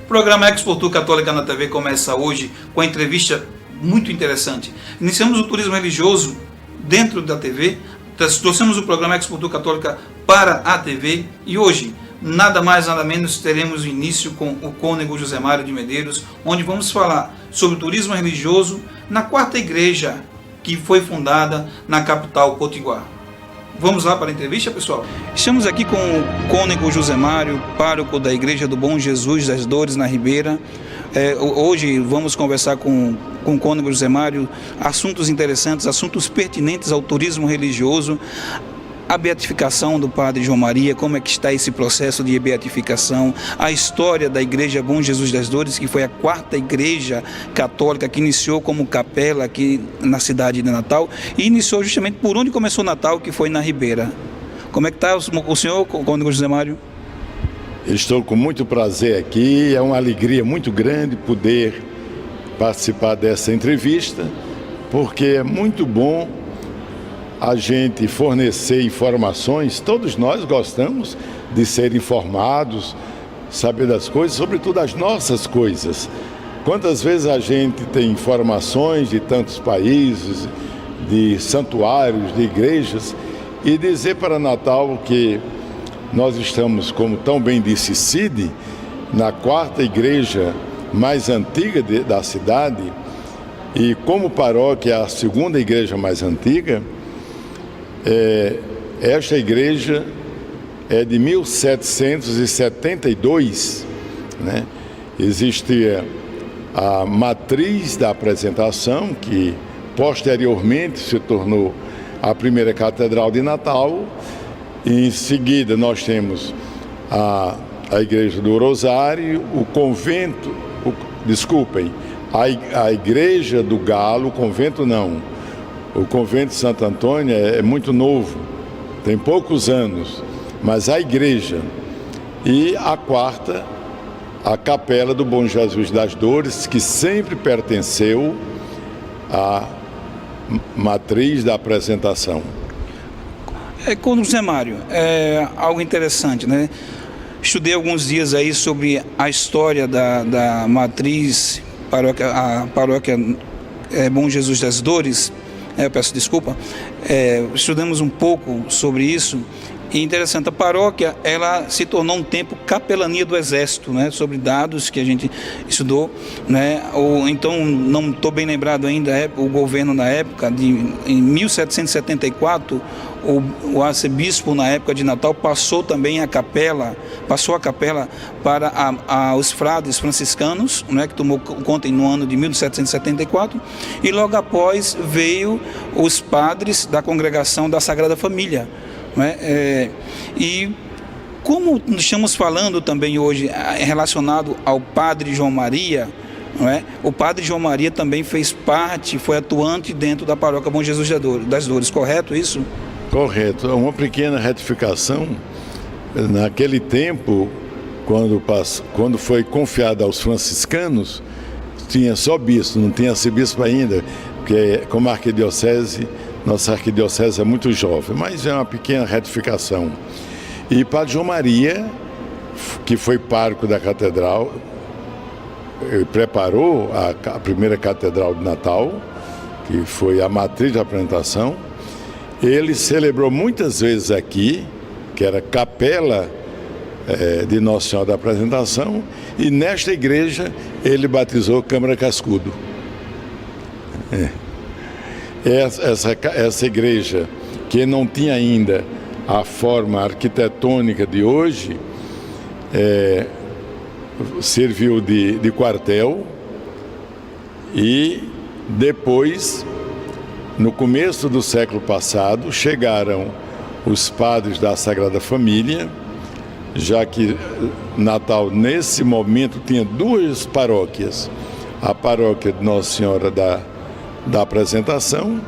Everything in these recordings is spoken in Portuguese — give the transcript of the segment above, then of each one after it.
O programa Exportur Católica na TV começa hoje com a entrevista muito interessante. Iniciamos o turismo religioso dentro da TV, trouxemos o programa Exportur Católica para a TV e hoje, nada mais nada menos, teremos o início com o cônego José Mário de Medeiros, onde vamos falar sobre o turismo religioso na quarta igreja que foi fundada na capital potiguar. Vamos lá para a entrevista, pessoal? Estamos aqui com o cônego José Mário, pároco da Igreja do Bom Jesus das Dores, na Ribeira. Hoje vamos conversar com o cônego José Mário assuntos interessantes, assuntos pertinentes ao turismo religioso, a beatificação do Padre João Maria, como é que está esse processo de beatificação, a história da Igreja Bom Jesus das Dores, que foi a quarta igreja católica que iniciou como capela aqui na cidade de Natal e iniciou justamente por onde começou Natal, que foi na Ribeira. Como é que está o senhor, cônego José Mário? Estou com muito prazer aqui, é uma alegria muito grande poder participar dessa entrevista, porque é muito bom a gente fornecer informações. Todos nós gostamos de ser informados, saber das coisas, sobretudo as nossas coisas. Quantas vezes a gente tem informações de tantos países, de santuários, de igrejas, e dizer para Natal que nós estamos, como tão bem disse Cid, na quarta igreja mais antiga da cidade, e como paróquia é a segunda igreja mais antiga. Esta igreja é de 1772, né? Existia a matriz da apresentação, que posteriormente se tornou a primeira catedral de Natal. Em seguida nós temos a igreja do Rosário, o convento, a igreja do Galo, o convento não. O convento de Santo Antônio é muito novo, tem poucos anos, mas a igreja. E a quarta, a capela do Bom Jesus das Dores, que sempre pertenceu à matriz da apresentação. Cônego José Mário, é algo interessante, né? Estudei alguns dias aí sobre a história da matriz, a paróquia Bom Jesus das Dores. Eu peço desculpa, estudamos um pouco sobre isso, e interessante, a paróquia, ela se tornou um tempo capelania do Exército, né, sobre dados que a gente estudou, né, então, não estou bem lembrado ainda, o governo na época, em 1774, o arcebispo na época de Natal passou a capela para os frades franciscanos, né, que tomou conta no ano de 1774, e logo após veio os padres da congregação da Sagrada Família, né, e como estamos falando também hoje relacionado ao Padre João Maria, não é? O Padre João Maria também fez parte, foi atuante dentro da paróquia Bom Jesus das Dores, correto isso? Correto. Uma pequena retificação. Naquele tempo, quando foi confiado aos franciscanos, tinha só bispo, não tinha arcebispo ainda, porque como arquidiocese, nossa arquidiocese é muito jovem, mas é uma pequena retificação. E Padre João Maria, que foi pároco da catedral, preparou a primeira catedral de Natal, que foi a matriz da apresentação. Ele celebrou muitas vezes aqui, que era capela de Nossa Senhora da Apresentação, e nesta igreja ele batizou Câmara Cascudo. Essa igreja, que não tinha ainda a forma arquitetônica de hoje, serviu de quartel, e depois, no começo do século passado, chegaram os padres da Sagrada Família, já que Natal, nesse momento, tinha duas paróquias, a paróquia de Nossa Senhora da Apresentação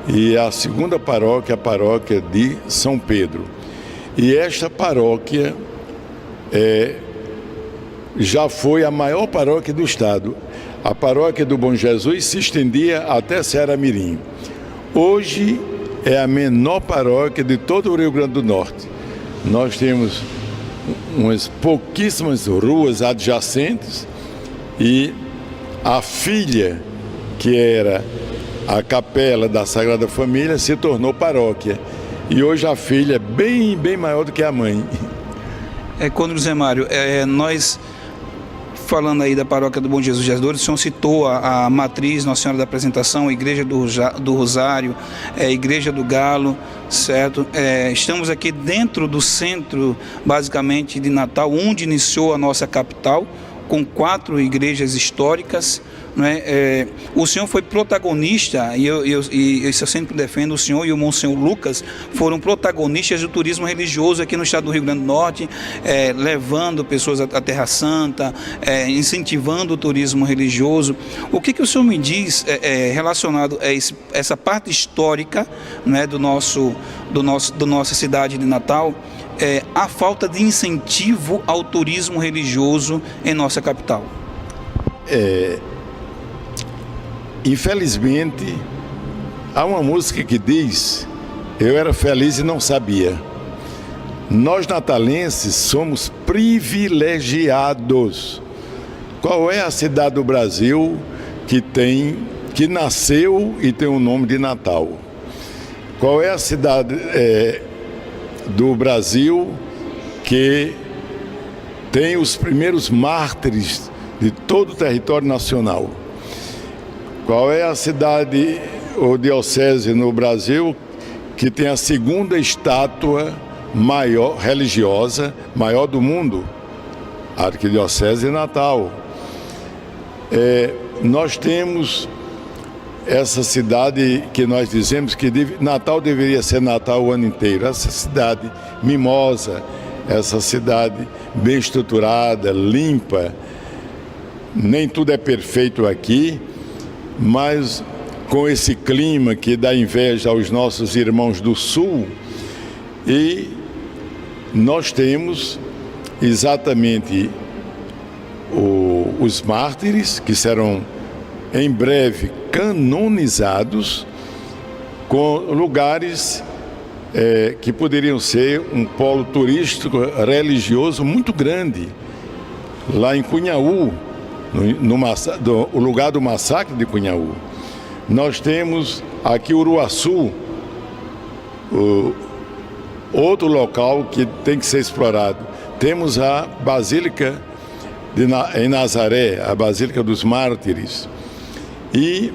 e a segunda paróquia, a paróquia de São Pedro. E esta paróquia já foi a maior paróquia do estado. A paróquia do Bom Jesus se estendia até Ceará Mirim. Hoje é a menor paróquia de todo o Rio Grande do Norte. Nós temos umas pouquíssimas ruas adjacentes, e a filha, que era a capela da Sagrada Família, se tornou paróquia. E hoje a filha é bem maior do que a mãe. Cônego Zé Mário, nós falando aí da paróquia do Bom Jesus de Dores, o senhor citou a matriz Nossa Senhora da Apresentação, a Igreja do Rosário, a Igreja do Galo, certo? Estamos aqui dentro do centro, basicamente, de Natal, onde iniciou a nossa capital, com 4 igrejas históricas, não é? O senhor foi protagonista, e eu sempre defendo, o senhor e o Monsenhor Lucas foram protagonistas do turismo religioso aqui no estado do Rio Grande do Norte, levando pessoas à Terra Santa, incentivando o turismo religioso. O que o senhor me diz relacionado a essa parte histórica, não é, do nossa cidade de Natal, a falta de incentivo ao turismo religioso em nossa capital? Infelizmente, há uma música que diz: eu era feliz e não sabia. Nós natalenses somos privilegiados. Qual é a cidade do Brasil que nasceu e tem o nome de Natal? Qual é a cidade do Brasil que tem os primeiros mártires de todo o território nacional? Qual é a cidade ou diocese no Brasil que tem a segunda estátua maior religiosa, maior do mundo? A Arquidiocese de Natal. Nós temos essa cidade que nós dizemos que Natal deveria ser Natal o ano inteiro. Essa cidade mimosa, essa cidade bem estruturada, limpa. Nem tudo é perfeito aqui, mas com esse clima que dá inveja aos nossos irmãos do Sul, e nós temos exatamente os mártires, que serão em breve canonizados, com lugares que poderiam ser um polo turístico religioso muito grande. Lá em Cunhaú, o lugar do massacre de Cunhaú. Nós temos aqui Uruaçu, outro local que tem que ser explorado. Temos a Basílica em Nazaré, a Basílica dos Mártires, e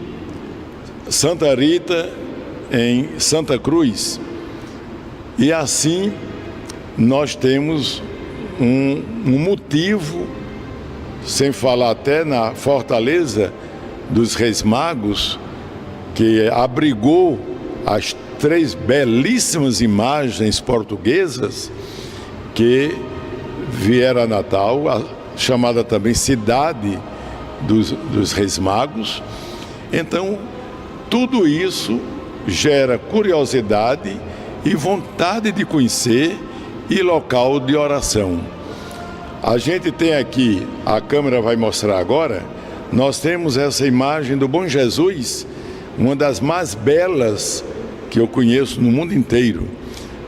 Santa Rita em Santa Cruz. E assim nós temos um motivo, sem falar até na Fortaleza dos Reis Magos, que abrigou as 3 belíssimas imagens portuguesas que vieram a Natal, chamada também Cidade dos Reis Magos. Então, tudo isso gera curiosidade e vontade de conhecer e local de oração. A gente tem aqui, a câmera vai mostrar agora, nós temos essa imagem do Bom Jesus, uma das mais belas que eu conheço no mundo inteiro.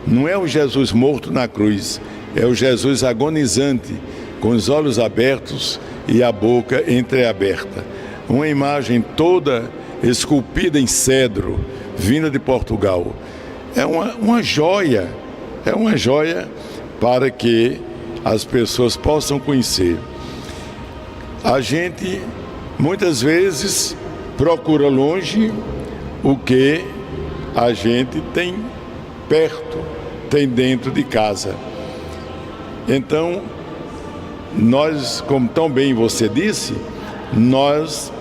Não é o Jesus morto na cruz, é o Jesus agonizante, com os olhos abertos e a boca entreaberta. Uma imagem toda esculpida em cedro, vinda de Portugal. É uma joia para que as pessoas possam conhecer. A gente muitas vezes procura longe o que a gente tem perto, tem dentro de casa. Então, nós, como tão bem você disse, nós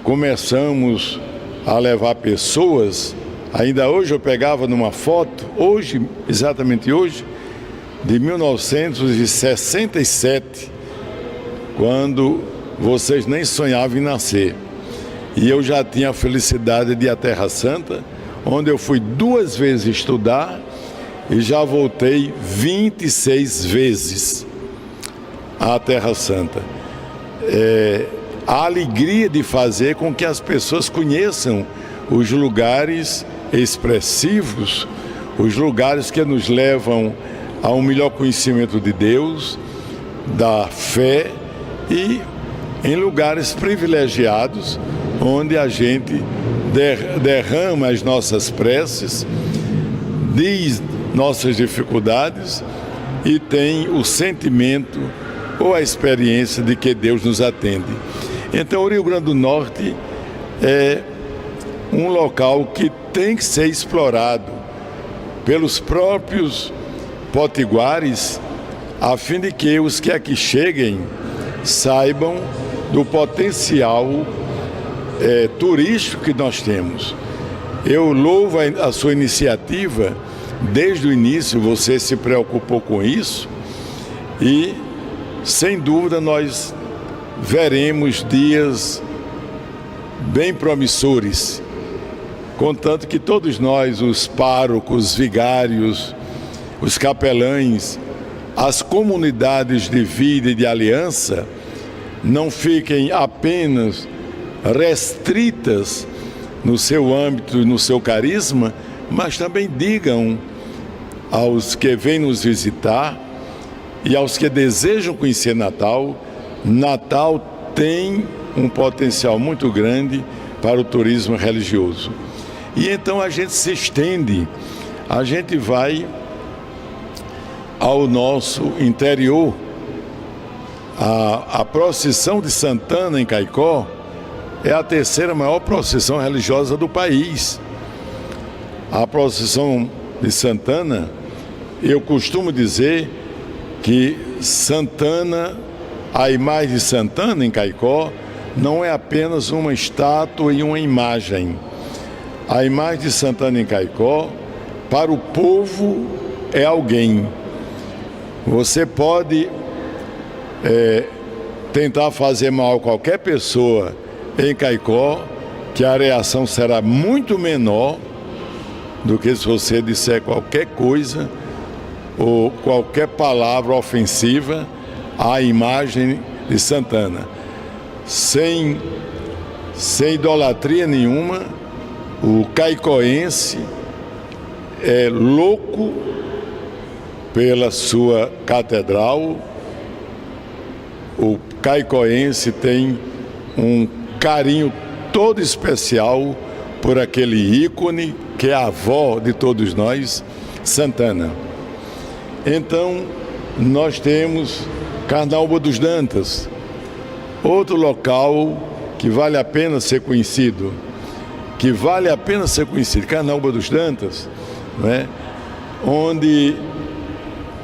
começamos a levar pessoas. Ainda hoje eu pegava numa foto, exatamente hoje, de 1967, quando vocês nem sonhavam em nascer. E eu já tinha a felicidade de ir à Terra Santa, onde eu fui 2 vezes estudar e já voltei 26 vezes à Terra Santa. A alegria de fazer com que as pessoas conheçam os lugares expressivos, os lugares que nos levam a um melhor conhecimento de Deus, da fé e em lugares privilegiados, onde a gente derrama as nossas preces, diz nossas dificuldades e tem o sentimento ou a experiência de que Deus nos atende. Então, o Rio Grande do Norte é um local que tem que ser explorado pelos próprios potiguares, a fim de que os que aqui cheguem saibam do potencial turístico que nós temos. Eu louvo a sua iniciativa, desde o início você se preocupou com isso e, sem dúvida, nós veremos dias bem promissores, contanto que todos nós, os párocos, os vigários, os capelães, as comunidades de vida e de aliança, não fiquem apenas restritas no seu âmbito e no seu carisma, mas também digam aos que vêm nos visitar e aos que desejam conhecer Natal, Natal tem um potencial muito grande para o turismo religioso. E então a gente se estende, a gente vai ao nosso interior. A procissão de Santana em Caicó é a terceira maior procissão religiosa do país. A procissão de Santana, eu costumo dizer que Santana, a imagem de Santana em Caicó, não é apenas uma estátua e uma imagem. A imagem de Santana em Caicó, para o povo, é alguém. Você pode tentar fazer mal a qualquer pessoa em Caicó, que a reação será muito menor do que se você disser qualquer coisa ou qualquer palavra ofensiva à imagem de Santana. Sem idolatria nenhuma, o caicoense é louco pela sua catedral. O caicoense tem um carinho todo especial por aquele ícone que é a avó de todos nós, Santana. Então, nós temos Carnaúba dos Dantas, outro local que vale a pena ser conhecido, Carnaúba dos Dantas, né? Onde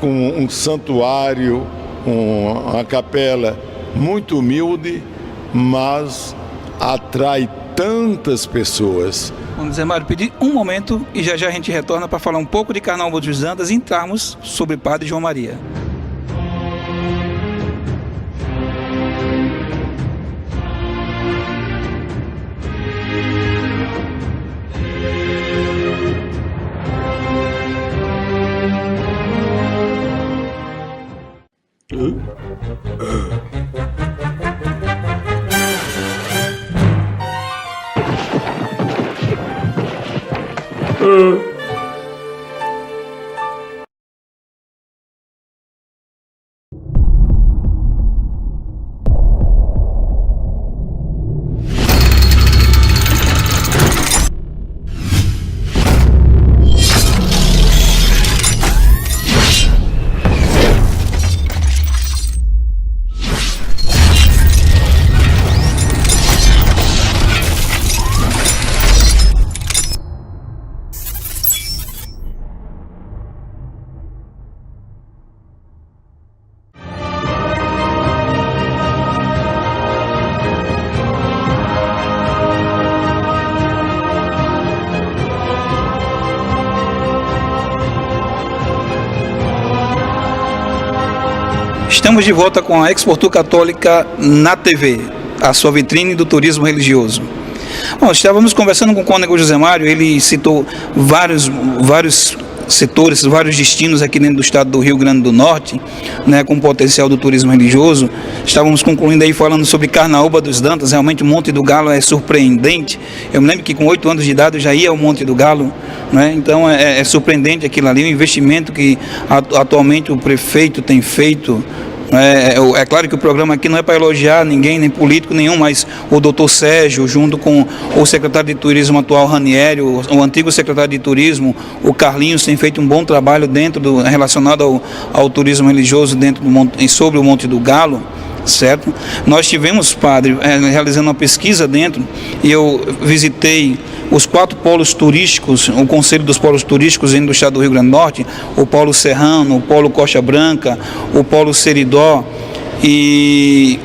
um santuário, uma capela muito humilde, mas atrai tantas pessoas. Vamos dizer, Mário, pedir um momento e já já a gente retorna para falar um pouco de Carnaúba dos Dantas e entrarmos sobre Padre João Maria. Estamos de volta com a Expo Tour Católica na TV, a sua vitrine do turismo religioso. Bom, estávamos conversando com o cônego José Mário, ele citou vários setores, vários destinos aqui dentro do estado do Rio Grande do Norte, né, com potencial do turismo religioso. Estávamos concluindo aí falando sobre Carnaúba dos Dantas. Realmente o Monte do Galo é surpreendente. Eu me lembro que com 8 anos de idade eu já ia ao Monte do Galo, né? Então é surpreendente aquilo ali, o investimento que atualmente o prefeito tem feito. É claro que o programa aqui não é para elogiar ninguém, nem político nenhum, mas o doutor Sérgio, junto com o secretário de turismo atual, Ranieri, o antigo secretário de turismo, o Carlinhos, tem feito um bom trabalho relacionado ao turismo religioso sobre o Monte do Galo, certo? Nós tivemos, padre, realizando uma pesquisa dentro, e eu visitei os 4 polos turísticos, o Conselho dos Polos Turísticos dentro do estado do Rio Grande do Norte, o Polo Serrano, o Polo Costa Branca, o Polo Seridó e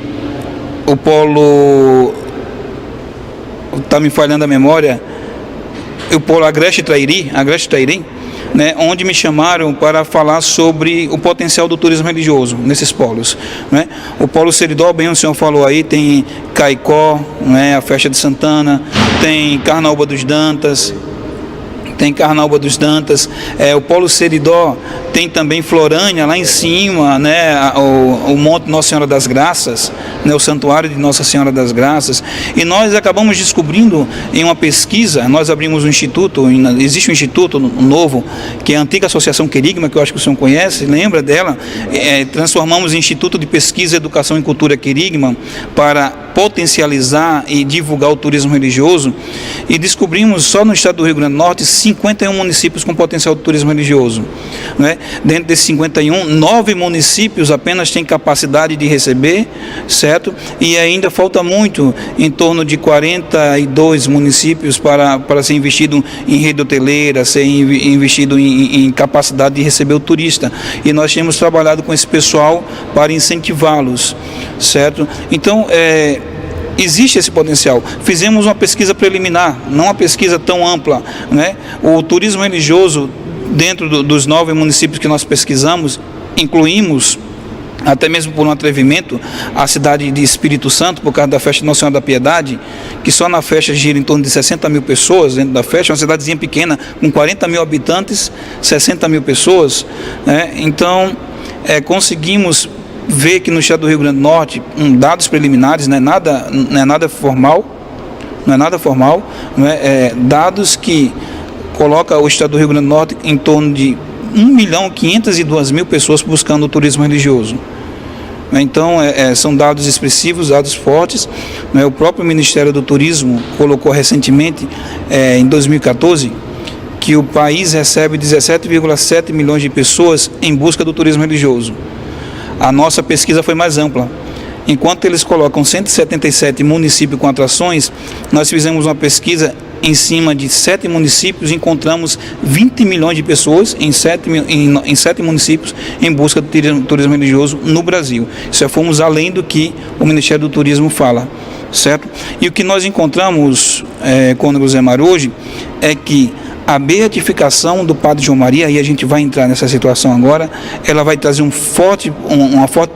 o Polo, está me falhando a memória, o Polo Agreste Trairi, né, onde me chamaram para falar sobre o potencial do turismo religioso nesses polos, né? O Polo Seridó, bem o senhor falou aí, tem Caicó, né, a festa de Santana, tem Carnaúba dos Dantas, o Polo Seridó tem também Florânia, lá em cima, né, o Monte Nossa Senhora das Graças, né, o Santuário de Nossa Senhora das Graças, e nós acabamos descobrindo em uma pesquisa, nós abrimos um instituto, existe um instituto novo, que é a antiga Associação Querigma, que eu acho que o senhor conhece, lembra dela? Transformamos em Instituto de Pesquisa, Educação e Cultura Querigma para potencializar e divulgar o turismo religioso, e descobrimos só no estado do Rio Grande do Norte 51 municípios com potencial de turismo religioso, né? Dentro desses 51, 9 municípios apenas têm capacidade de receber, certo? E ainda falta muito, em torno de 42 municípios para ser investido em rede hoteleira, ser investido em capacidade de receber o turista, e nós temos trabalhado com esse pessoal para incentivá-los, certo? Então, existe esse potencial. Fizemos uma pesquisa preliminar, não uma pesquisa tão ampla, né? O turismo religioso, dentro dos 9 municípios que nós pesquisamos, incluímos, até mesmo por um atrevimento, a cidade de Espírito Santo, por causa da festa de Nossa Senhora da Piedade, que só na festa gira em torno de 60 mil pessoas dentro da festa, uma cidadezinha pequena, com 40 mil habitantes, 60 mil pessoas, né? Então, conseguimos ver que no estado do Rio Grande do Norte, dados preliminares, não é nada formal, dados que coloca o estado do Rio Grande do Norte em torno de 1.502.000 pessoas buscando o turismo religioso. Então, são dados expressivos, dados fortes, né? O próprio Ministério do Turismo colocou recentemente, em 2014, que o país recebe 17,7 milhões de pessoas em busca do turismo religioso. A nossa pesquisa foi mais ampla. Enquanto eles colocam 177 municípios com atrações, nós fizemos uma pesquisa em cima de 7 municípios, encontramos 20 milhões de pessoas em 7 municípios em busca do turismo religioso no Brasil. Isso fomos além do que o Ministério do Turismo fala, certo? E o que nós encontramos, Cônego Zé Mário, hoje, é que a beatificação do Padre João Maria, e a gente vai entrar nessa situação agora, ela vai trazer uma forte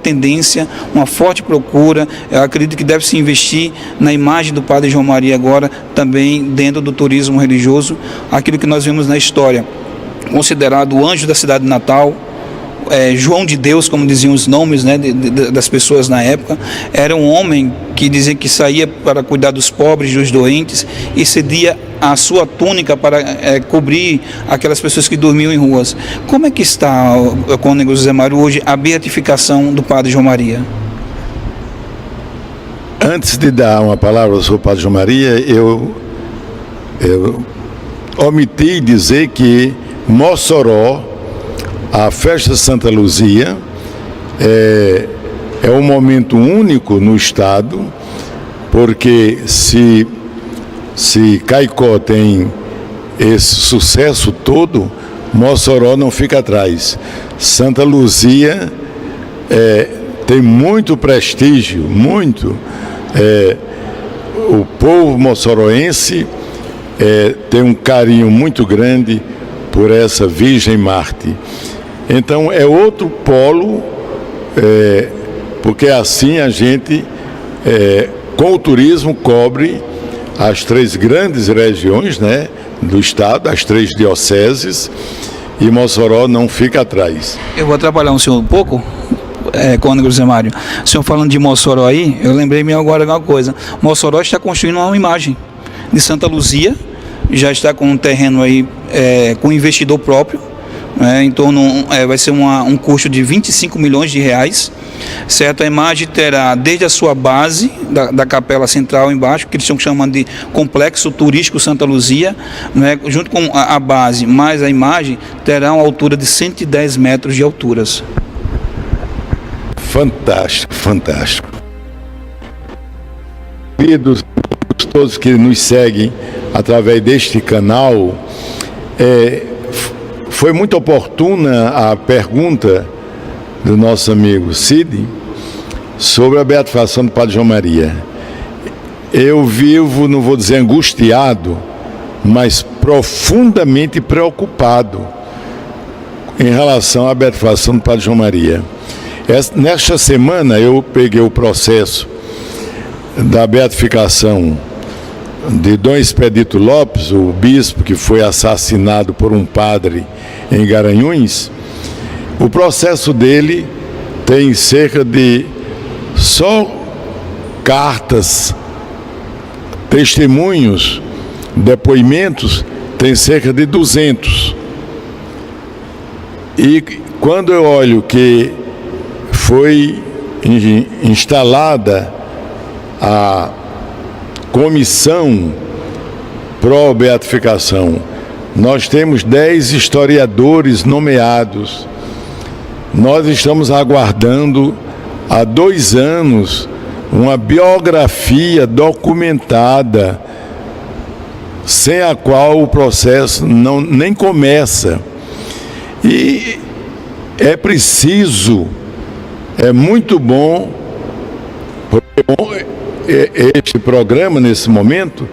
tendência, uma forte procura. Eu acredito que deve se investir na imagem do Padre João Maria agora, também dentro do turismo religioso, aquilo que nós vemos na história, considerado o anjo da cidade de Natal, João de Deus, como diziam os nomes, né, das pessoas na época. Era um homem que dizia que saía para cuidar dos pobres, dos doentes, e cedia a sua túnica para cobrir aquelas pessoas que dormiam em ruas. Como é que está, Cônego Zé Mário, hoje a beatificação do Padre João Maria? Antes de dar uma palavra sobre o Padre João Maria, eu omiti dizer que Mossoró, a festa de Santa Luzia, é um momento único no estado, porque se Caicó tem esse sucesso todo, Mossoró não fica atrás. Santa Luzia tem muito prestígio, muito. O povo moçoroense tem um carinho muito grande por essa Virgem Marte. Então é outro polo, porque assim a gente, com o turismo, cobre as 3 grandes regiões, né, do estado, as 3 dioceses, e Mossoró não fica atrás. Eu vou atrapalhar o senhor um pouco, Cônego Zé Mário. O senhor falando de Mossoró aí, eu lembrei-me agora de uma coisa. Mossoró está construindo uma imagem de Santa Luzia, já está com um terreno aí com investidor próprio, em torno, vai ser um custo de 25 milhões de reais, certo? A imagem terá desde a sua base, da capela central embaixo, que eles estão chamando de Complexo Turístico Santa Luzia, junto com a base mais a imagem, terá uma altura de 110 metros de alturas. Fantástico, fantástico. Queridos todos que nos seguem através deste canal, foi muito oportuna a pergunta do nosso amigo Cid sobre a beatificação do Padre João Maria. Eu vivo, não vou dizer angustiado, mas profundamente preocupado em relação à beatificação do Padre João Maria. Nesta semana eu peguei o processo da beatificação de Dom Expedito Lopes, o bispo que foi assassinado por um padre em Garanhuns. O processo dele tem cerca de só cartas, testemunhos, depoimentos, tem cerca de 200. E quando eu olho que foi instalada a comissão pró-beatificação, nós temos 10 historiadores nomeados. Nós estamos aguardando há 2 anos uma biografia documentada, sem a qual o processo nem começa. E é preciso, é muito bom este programa nesse momento,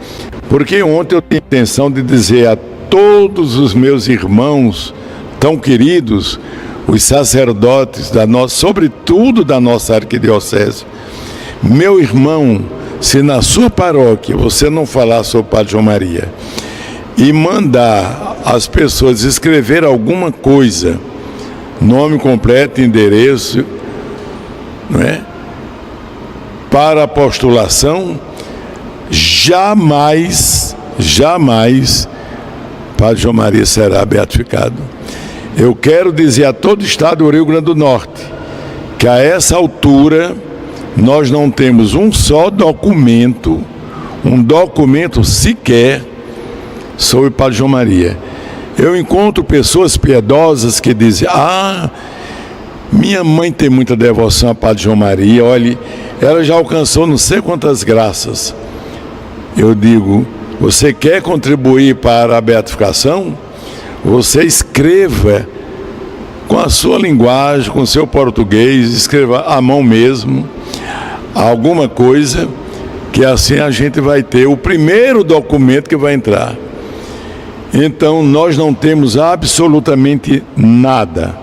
porque ontem eu tinha a intenção de dizer a todos os meus irmãos tão queridos, os sacerdotes sobretudo da nossa arquidiocese: meu irmão, se na sua paróquia você não falar sobre o Padre João Maria e mandar as pessoas escrever alguma coisa, nome completo, endereço, não é, para a postulação, jamais Padre João Maria será beatificado. Eu quero dizer a todo o estado do Rio Grande do Norte que a essa altura nós não temos um só documento, sequer sobre o Padre João Maria. Eu encontro pessoas piedosas que dizem: minha mãe tem muita devoção a Padre João Maria, olha, ela já alcançou não sei quantas graças. Eu digo: você quer contribuir para a beatificação? Você escreva com a sua linguagem, com o seu português, escreva à mão mesmo, alguma coisa, que assim a gente vai ter o primeiro documento que vai entrar. Então nós não temos absolutamente nada.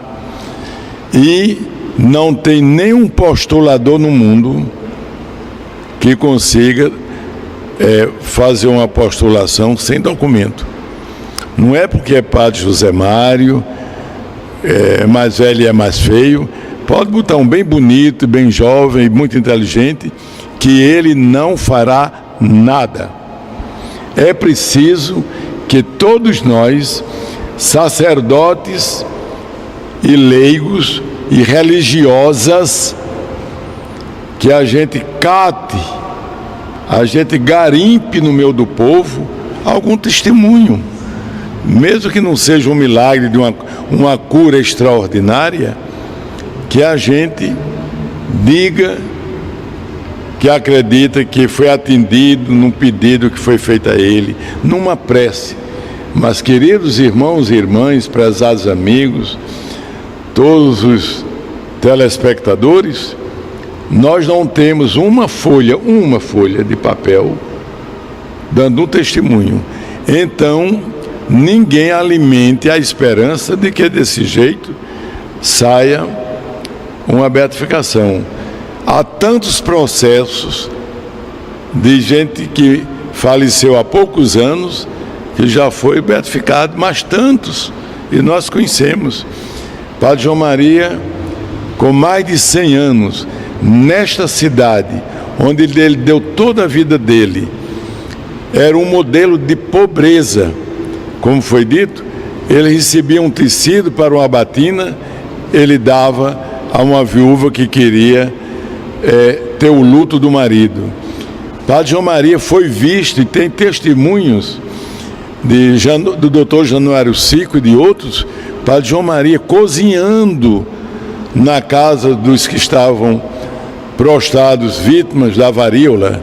E não tem nenhum postulador no mundo que consiga fazer uma postulação sem documento. Não é porque é Padre José Mário, é mais velho e é mais feio, pode botar um bem bonito, bem jovem e muito inteligente, que ele não fará nada. É preciso que todos nós, sacerdotes e leigos e religiosas, que a gente cate, a gente garimpe no meio do povo algum testemunho, mesmo que não seja um milagre de uma cura extraordinária, que a gente diga que acredita que foi atendido num pedido que foi feito a ele, numa prece. Mas, queridos irmãos e irmãs, prezados amigos, todos os telespectadores, nós não temos uma folha de papel dando um testemunho. Então, ninguém alimente a esperança de que desse jeito saia uma beatificação. Há tantos processos de gente que faleceu há poucos anos, que já foi beatificado, mas tantos, e nós conhecemos. Padre João Maria, com mais de 100 anos, nesta cidade, onde ele deu toda a vida dele, era um modelo de pobreza. Como foi dito, ele recebia um tecido para uma batina, ele dava a uma viúva que queria ter o luto do marido. Padre João Maria foi visto, e tem testemunhos do doutor Januário Sico e de outros, Padre João Maria cozinhando na casa dos que estavam prostrados, vítimas da varíola.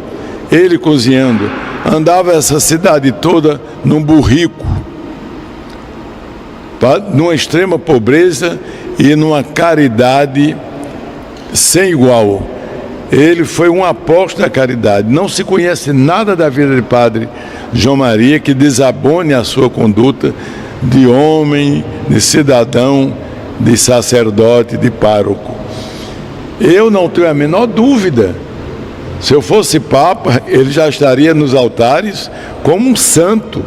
Ele cozinhando, andava essa cidade toda num burrico, numa extrema pobreza e numa caridade sem igual. Ele foi um apóstolo da caridade. Não se conhece nada da vida de Padre João Maria que desabone a sua conduta de homem, de cidadão, de sacerdote, de pároco. Eu não tenho a menor dúvida, se eu fosse Papa, ele já estaria nos altares como um santo.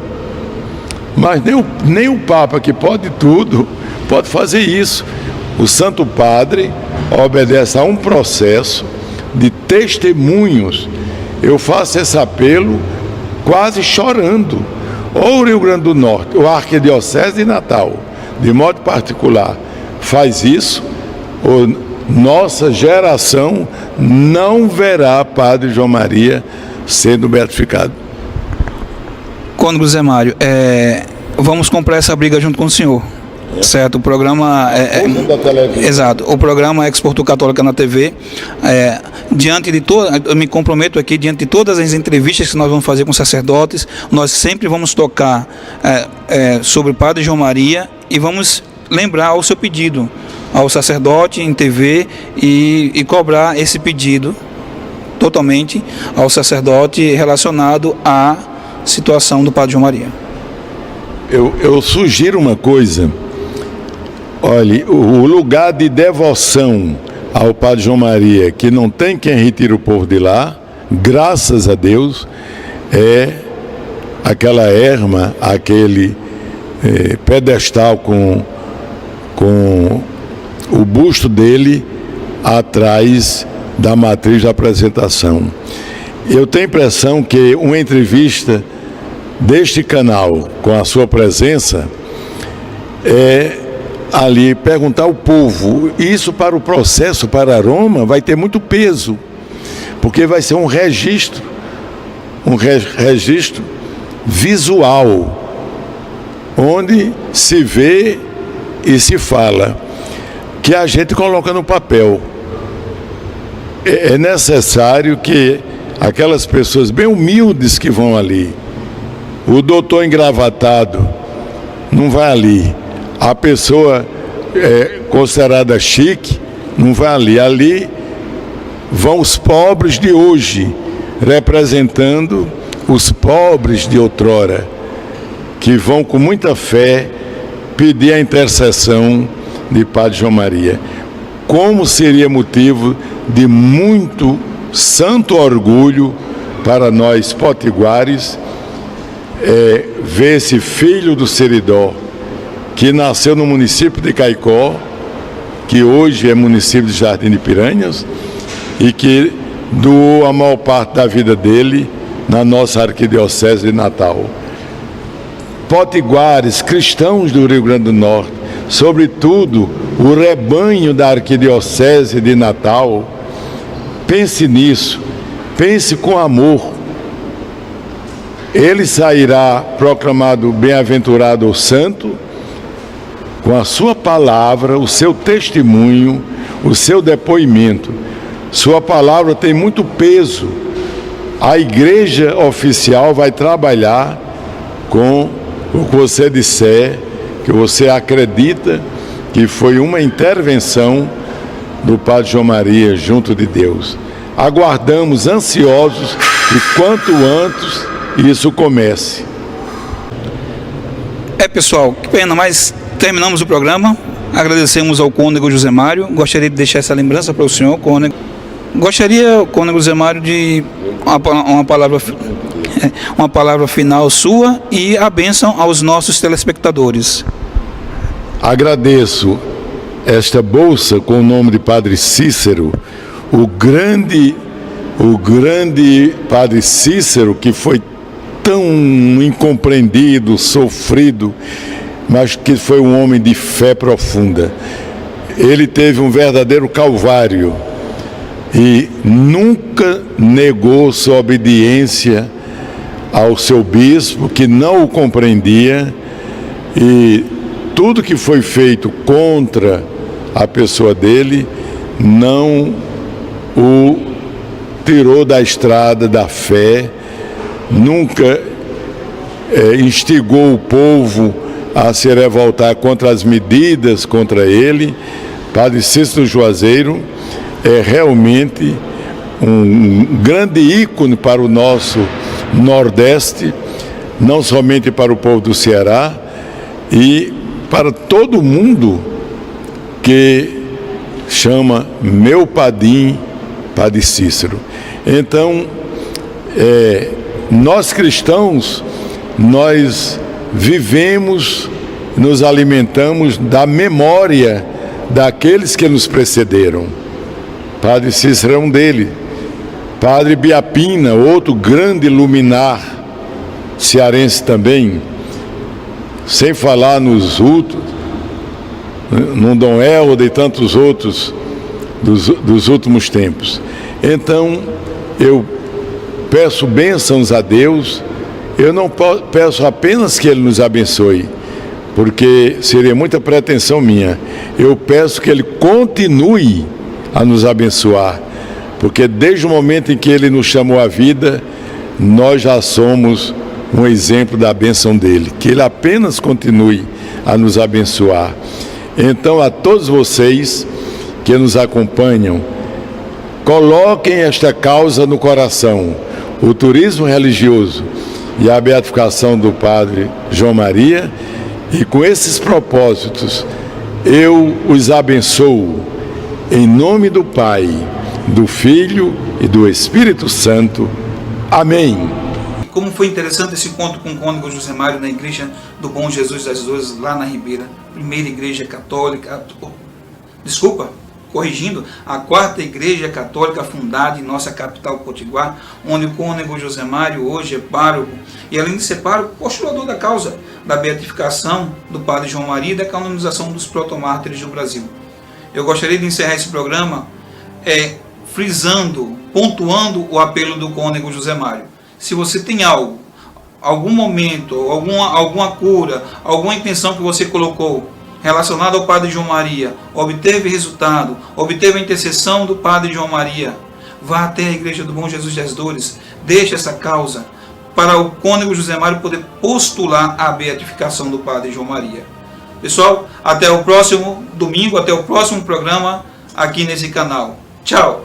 Mas nem o Papa, que pode tudo, pode fazer isso. O Santo Padre obedece a um processo de testemunhos. Eu faço esse apelo quase chorando. Ou o Rio Grande do Norte, ou a Arquidiocese de Natal, de modo particular, faz isso, ou nossa geração não verá Padre João Maria sendo beatificado. Cônego Zé Mário, vamos comprar essa briga junto com o senhor. Certo, o programa exato, o programa Exporto Católica na TV, diante de eu me comprometo aqui, diante de todas as entrevistas que nós vamos fazer com sacerdotes, nós sempre vamos tocar sobre o Padre João Maria e vamos lembrar o seu pedido ao sacerdote em TV e cobrar esse pedido totalmente ao sacerdote relacionado à situação do Padre João Maria. Eu sugiro uma coisa. Olhe, o lugar de devoção ao Padre João Maria, que não tem quem retire o povo de lá, graças a Deus, é aquela erma, aquele pedestal com o busto dele atrás da matriz da apresentação. Eu tenho a impressão que uma entrevista deste canal, com a sua presença, ali perguntar ao povo. Isso para o processo, para Roma, vai ter muito peso, porque vai ser um registro visual, onde se vê e se fala, que a gente coloca no papel. É necessário que aquelas pessoas bem humildes que vão ali, o doutor engravatado não vai ali, a pessoa considerada chique não vai ali. Ali vão os pobres de hoje, representando os pobres de outrora, que vão com muita fé pedir a intercessão de Padre João Maria. Como seria motivo de muito santo orgulho para nós potiguares ver esse filho do Seridó, que nasceu no município de Caicó, que hoje é município de Jardim de Piranhas, e que doou a maior parte da vida dele na nossa Arquidiocese de Natal. Potiguares, cristãos do Rio Grande do Norte, sobretudo o rebanho da Arquidiocese de Natal, pense nisso, pense com amor. Ele sairá proclamado bem-aventurado ou santo, com a sua palavra, o seu testemunho, o seu depoimento. Sua palavra tem muito peso. A igreja oficial vai trabalhar com o que você disser, que você acredita que foi uma intervenção do Padre João Maria junto de Deus. Aguardamos ansiosos que quanto antes isso comece. Pessoal, que pena, mas terminamos o programa. Agradecemos ao cônego José Mário. Gostaria de deixar essa lembrança para o senhor, cônego. Gostaria, cônego José Mário, de uma palavra final sua e a bênção aos nossos telespectadores. Agradeço esta bolsa com o nome de Padre Cícero, o grande Padre Cícero, que foi tão incompreendido, sofrido, mas que foi um homem de fé profunda. Ele teve um verdadeiro calvário e nunca negou sua obediência ao seu bispo, que não o compreendia, e tudo que foi feito contra a pessoa dele não o tirou da estrada da fé, nunca instigou o povo a se revoltar contra as medidas contra ele. Padre Cícero Juazeiro é realmente um grande ícone para o nosso Nordeste, não somente para o povo do Ceará, e para todo mundo que chama meu padim, Padre Cícero. Então, nós cristãos, nós vivemos, nos alimentamos da memória daqueles que nos precederam. Padre Cícero é um deles. Padre Biapina, outro grande luminar cearense também, sem falar nos outros, no Dom Helder e tantos outros dos últimos tempos. Então, eu peço bênçãos a Deus, eu não peço apenas que Ele nos abençoe, porque seria muita pretensão minha. Eu peço que Ele continue a nos abençoar, porque desde o momento em que Ele nos chamou à vida, nós já somos um exemplo da bênção dEle. Que Ele apenas continue a nos abençoar. Então, a todos vocês que nos acompanham, coloquem esta causa no coração, o turismo religioso e a beatificação do Padre João Maria, e com esses propósitos eu os abençoo em nome do Pai, do Filho e do Espírito Santo. Amém. Como foi interessante esse encontro com o cônego José Mário na Igreja do Bom Jesus das Dores, lá na Ribeira, primeira igreja católica, a quarta igreja católica fundada em nossa capital potiguar, onde o cônego José Mário hoje é pároco, e além de ser pároco, postulador da causa da beatificação do Padre João Maria e da canonização dos protomártires do Brasil. Eu gostaria de encerrar esse programa frisando, pontuando o apelo do cônego José Mário. Se você tem algo, algum momento, alguma cura, alguma intenção que você colocou relacionada ao Padre João Maria, obteve resultado, obteve a intercessão do Padre João Maria, vá até a Igreja do Bom Jesus das Dores, deixe essa causa para o cônego José Mário poder postular a beatificação do Padre João Maria. Pessoal, até o próximo domingo, até o próximo programa aqui nesse canal. Tchau!